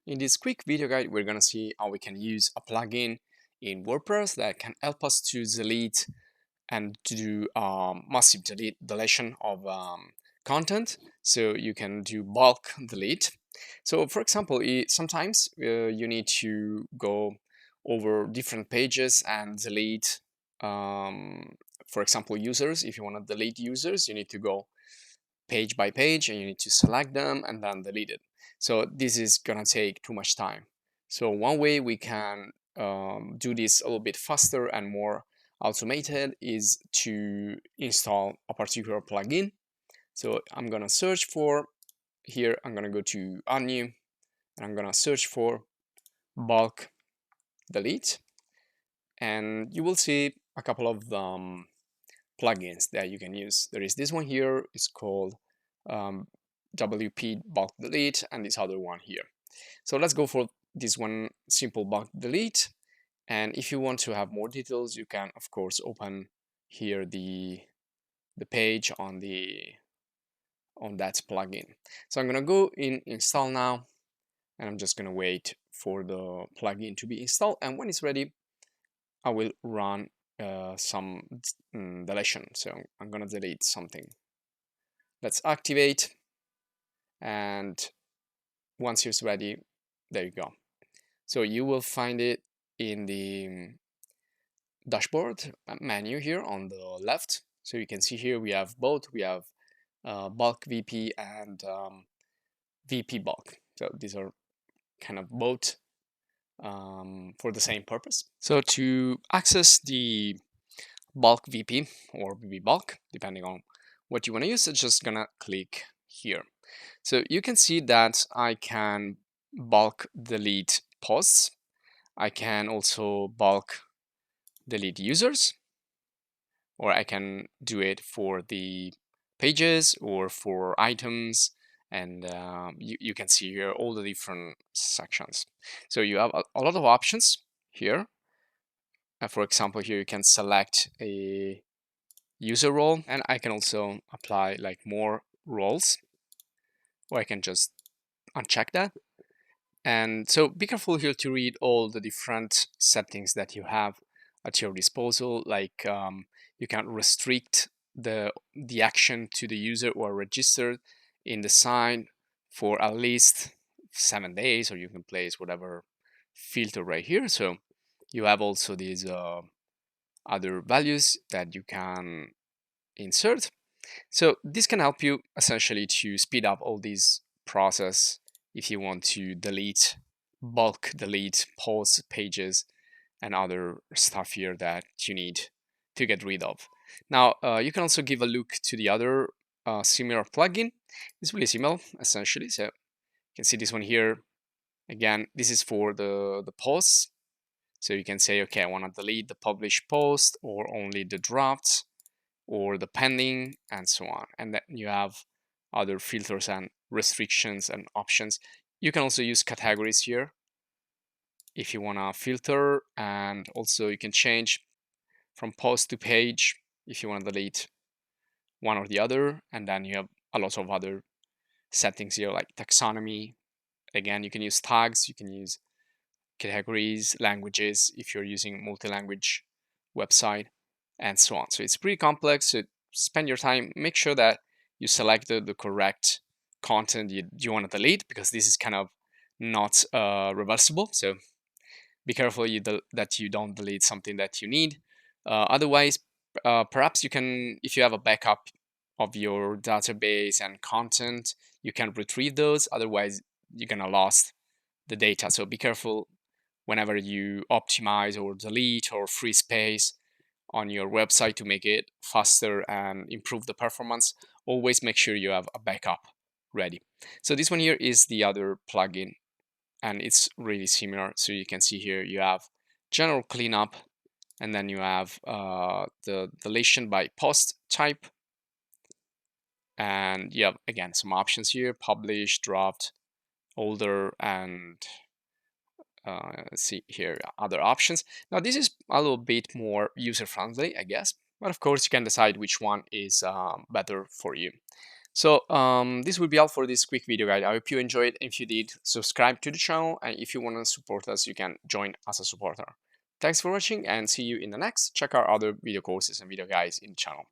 In this quick video guide, we're going to see how we can use a plugin in WordPress that can help us to delete and do massive deletion of content. So you can do bulk delete. So for example, sometimes you need to go over different pages and delete, for example, users. If you want to delete users, you need to go page by page and you need to select them and then delete it. So this is gonna take too much time. So one way we can do this a little bit faster and more automated is to install a particular plugin. So I'm gonna search for, here I'm gonna go to add new, and I'm gonna search for bulk delete, and you will see a couple of plugins that you can use. There is this one here, it's called WP bulk delete, and this other one here. So let's go for this one, simple bulk delete. And if you want to have more details, you can of course open here the page on that plugin. So I'm gonna go in install now, and I'm just gonna wait for the plugin to be installed, and when it's ready I will run some deletion. So I'm gonna delete something. Let's activate, and once it's ready, there you go. So you will find it in the dashboard menu here on the left. So you can see here we have both. We have bulk VP and VP bulk. So these are kind of both for the same purpose. So to access the bulk VP or VP bulk, depending on what you want to use, it's just gonna click here. So you can see that I can bulk delete posts. I can also bulk delete users, or I can do it for the pages or for items, and you can see here all the different sections. So you have a lot of options here. For example, here you can select a user role, and I can also apply like more roles, or I can just uncheck that. And so be careful here to read all the different settings that you have at your disposal. Like you can restrict the action to the user who are registered in the sign for at least 7 days, or you can place whatever filter right here. So you have also these other values that you can insert. So this can help you essentially to speed up all these process if you want to bulk delete posts, pages, and other stuff here that you need to get rid of. Now you can also give a look to the other similar plugin. It's really similar essentially. So you can see this one here. Again, this is for the posts. So you can say, okay, I want to delete the published post or only the drafts or the pending and so on. And then you have other filters and restrictions and options. You can also use categories here if you want to filter, and also you can change from post to page if you want to delete one or the other. And then you have a lot of other settings here like taxonomy. Again, you can use tags, you can use categories, languages if you're using multi-language website, and so on. So it's pretty complex. So spend your time, make sure that you select the correct content you want to delete, because this is kind of not reversible. So be careful that you don't delete something that you need. Otherwise, perhaps you can, if you have a backup of your database and content, you can retrieve those. Otherwise, you're gonna lose the data. So be careful whenever you optimize or delete or free space on your website to make it faster and improve the performance. Always make sure you have a backup ready. So this one here is the other plugin, and it's really similar. So you can see here you have general cleanup, and then you have the deletion by post type, and you have again some options here: publish, draft, older, and see here other options. Now this is a little bit more user friendly, I guess, but of course you can decide which one is better for you. So this will be all for this quick video guide. I hope you enjoyed. If you did, subscribe to the channel, and if you want to support us, you can join as a supporter. Thanks for watching, and see you in the next. Check out other video courses and video guides in the channel.